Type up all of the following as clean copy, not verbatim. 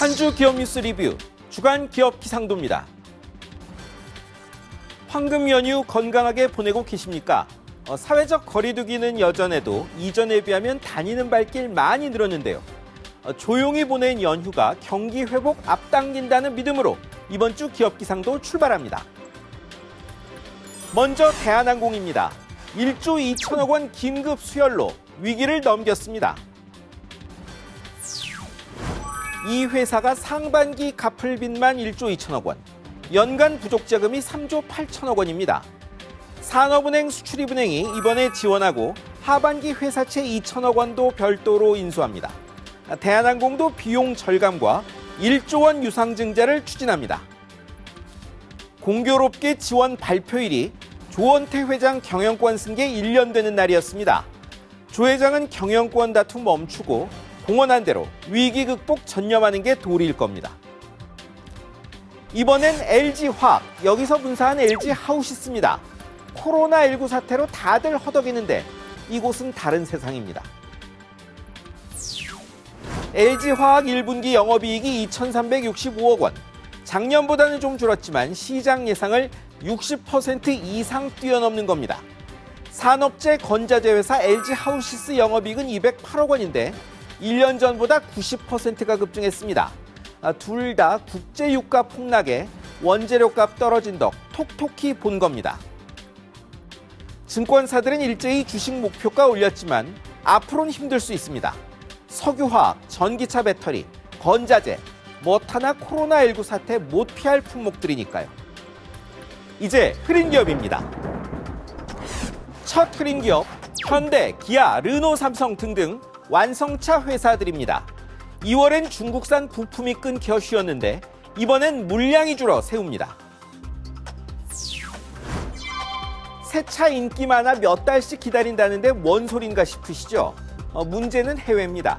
한 주 기업 뉴스 리뷰 주간 기업 기상도입니다. 황금 연휴 건강하게 보내고 계십니까? 사회적 거리두기는 여전해도 이전에 비하면 다니는 발길 많이 늘었는데요. 조용히 보낸 연휴가 경기 회복 앞당긴다는 믿음으로 이번 주 기업 기상도 출발합니다. 먼저 대한항공입니다. 1조 2천억 원 긴급 수혈로 위기를 넘겼습니다. 이 회사가 상반기 갚을 빚만 1조 2천억 원, 연간 부족 자금이 3조 8천억 원입니다. 산업은행 수출입은행이 이번에 지원하고 하반기 회사채 2천억 원도 별도로 인수합니다. 대한항공도 비용 절감과 1조 원 유상증자를 추진합니다. 공교롭게 지원 발표일이 조원태 회장 경영권 승계 1년 되는 날이었습니다. 조 회장은 경영권 다툼 멈추고 공언한 대로 위기 극복 전념하는 게 도리일 겁니다. 이번엔 LG화학, 여기서 분사한 LG하우시스입니다. 코로나19 사태로 다들 허덕이는데 이곳은 다른 세상입니다. LG화학 1분기 영업이익이 2,365억 원, 작년보다는 좀 줄었지만 시장 예상을 60% 이상 뛰어넘는 겁니다. 산업재 건자재 회사 LG하우시스 영업이익은 208억 원인데 1년 전보다 90%가 급증했습니다. 둘 다 국제유가 폭락에 원재료값 떨어진 덕 톡톡히 본 겁니다. 증권사들은 일제히 주식 목표가 올렸지만 앞으로는 힘들 수 있습니다. 석유화학, 전기차 배터리, 건자재, 하나 코로나19 사태 못 피할 품목들이니까요. 이제 흐린 기업입니다. 첫 흐린 기업, 현대, 기아, 르노, 삼성 등등 완성차 회사들입니다. 2월엔 중국산 부품이 끊겨 쉬었는데 이번엔 물량이 줄어 세웁니다. 새 차 인기 많아 몇 달씩 기다린다는데 뭔 소린가 싶으시죠? 문제는 해외입니다.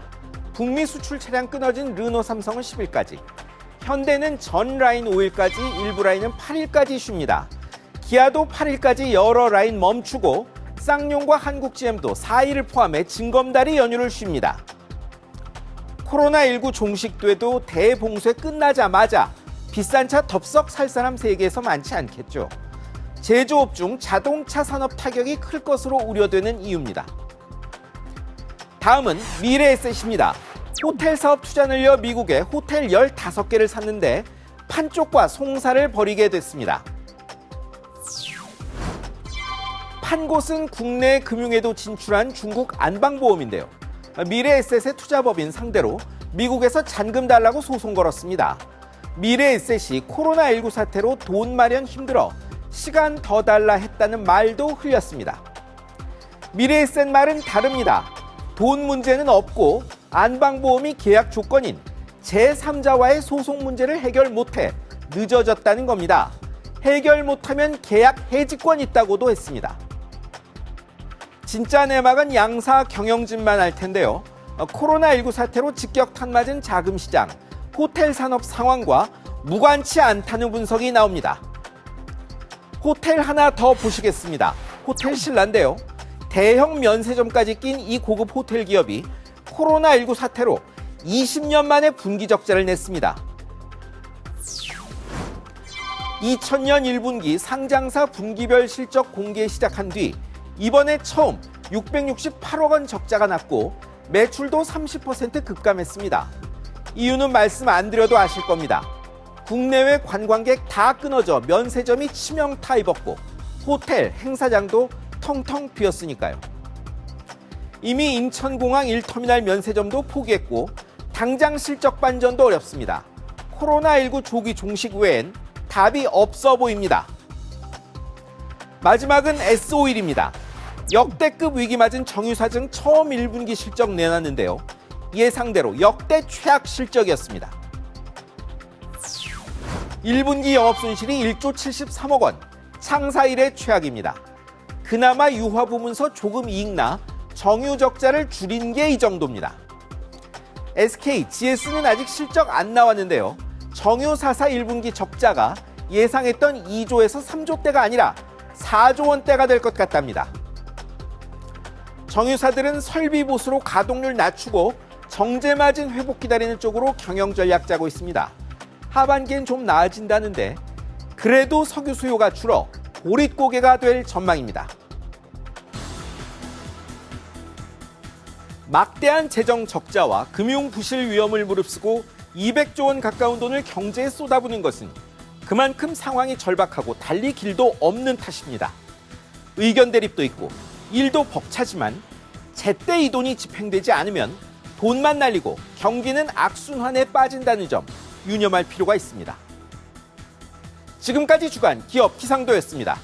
북미 수출 차량 끊어진 르노, 삼성은 10일까지, 현대는 전 라인 5일까지, 일부 라인은 8일까지 쉽니다. 기아도 8일까지 여러 라인 멈추고 쌍용과 한국GM도 4일을 포함해 징검다리 연휴를 쉽니다. 코로나19 종식돼도 대봉쇄 끝나자마자 비싼 차 덥석 살 사람 세계에서 많지 않겠죠. 제조업 중 자동차 산업 타격이 클 것으로 우려되는 이유입니다. 다음은 미래에셋입니다. 호텔 사업 투자 늘려 미국에 호텔 15개를 샀는데 판쪽과 송사를 벌이게 됐습니다. 판 곳은 국내 금융에도 진출한 중국 안방보험인데요. 미래에셋의 투자법인 상대로 미국에서 잔금 달라고 소송 걸었습니다. 미래에셋이 코로나19 사태로 돈 마련 힘들어 시간 더 달라 했다는 말도 흘렸습니다. 미래에셋 말은 다릅니다. 돈 문제는 없고 안방보험이 계약 조건인 제3자와의 소송 문제를 해결 못해 늦어졌다는 겁니다. 해결 못하면 계약 해지권 있다고도 했습니다. 진짜 내막은 양사 경영진만 알 텐데요. 코로나19 사태로 직격탄 맞은 자금 시장, 호텔 산업 상황과 무관치 않다는 분석이 나옵니다. 호텔 하나 더 보시겠습니다. 호텔 신라인데요. 대형 면세점까지 낀 이 고급 호텔 기업이 코로나19 사태로 20년 만에 분기 적자를 냈습니다. 2000년 1분기 상장사 분기별 실적 공개 시작한 뒤 이번에 처음 668억 원 적자가 났고 매출도 30% 급감했습니다. 이유는 말씀 안 드려도 아실 겁니다. 국내외 관광객 다 끊어져 면세점이 치명타 입었고 호텔, 행사장도 텅텅 비었으니까요. 이미 인천공항 1터미널 면세점도 포기했고 당장 실적 반전도 어렵습니다. 코로나19 조기 종식 외엔 답이 없어 보입니다. 마지막은 S-오일입니다. 역대급 위기 맞은 정유사증 처음 1분기 실적 내놨는데요. 예상대로 역대 최악 실적이었습니다. 1분기 영업손실이 1조 73억 원, 창사 이래 최악입니다. 그나마 유화 부문서 조금 이익나 정유 적자를 줄인 게 이 정도입니다. SK, GS는 아직 실적 안 나왔는데요. 정유 4사 1분기 적자가 예상했던 2조에서 3조대가 아니라 4조 원대가 될 것 같답니다. 정유사들은 설비 보수로 가동률 낮추고 정제 마진 회복 기다리는 쪽으로 경영 전략 짜고 있습니다. 하반기엔 좀 나아진다는데 그래도 석유 수요가 줄어 고릿고개가 될 전망입니다. 막대한 재정 적자와 금융 부실 위험을 무릅쓰고 200조 원 가까운 돈을 경제에 쏟아부는 것은 그만큼 상황이 절박하고 달리 길도 없는 탓입니다. 의견 대립도 있고 일도 벅차지만 제때 이 돈이 집행되지 않으면 돈만 날리고 경기는 악순환에 빠진다는 점 유념할 필요가 있습니다. 지금까지 주간 기업 기상도였습니다.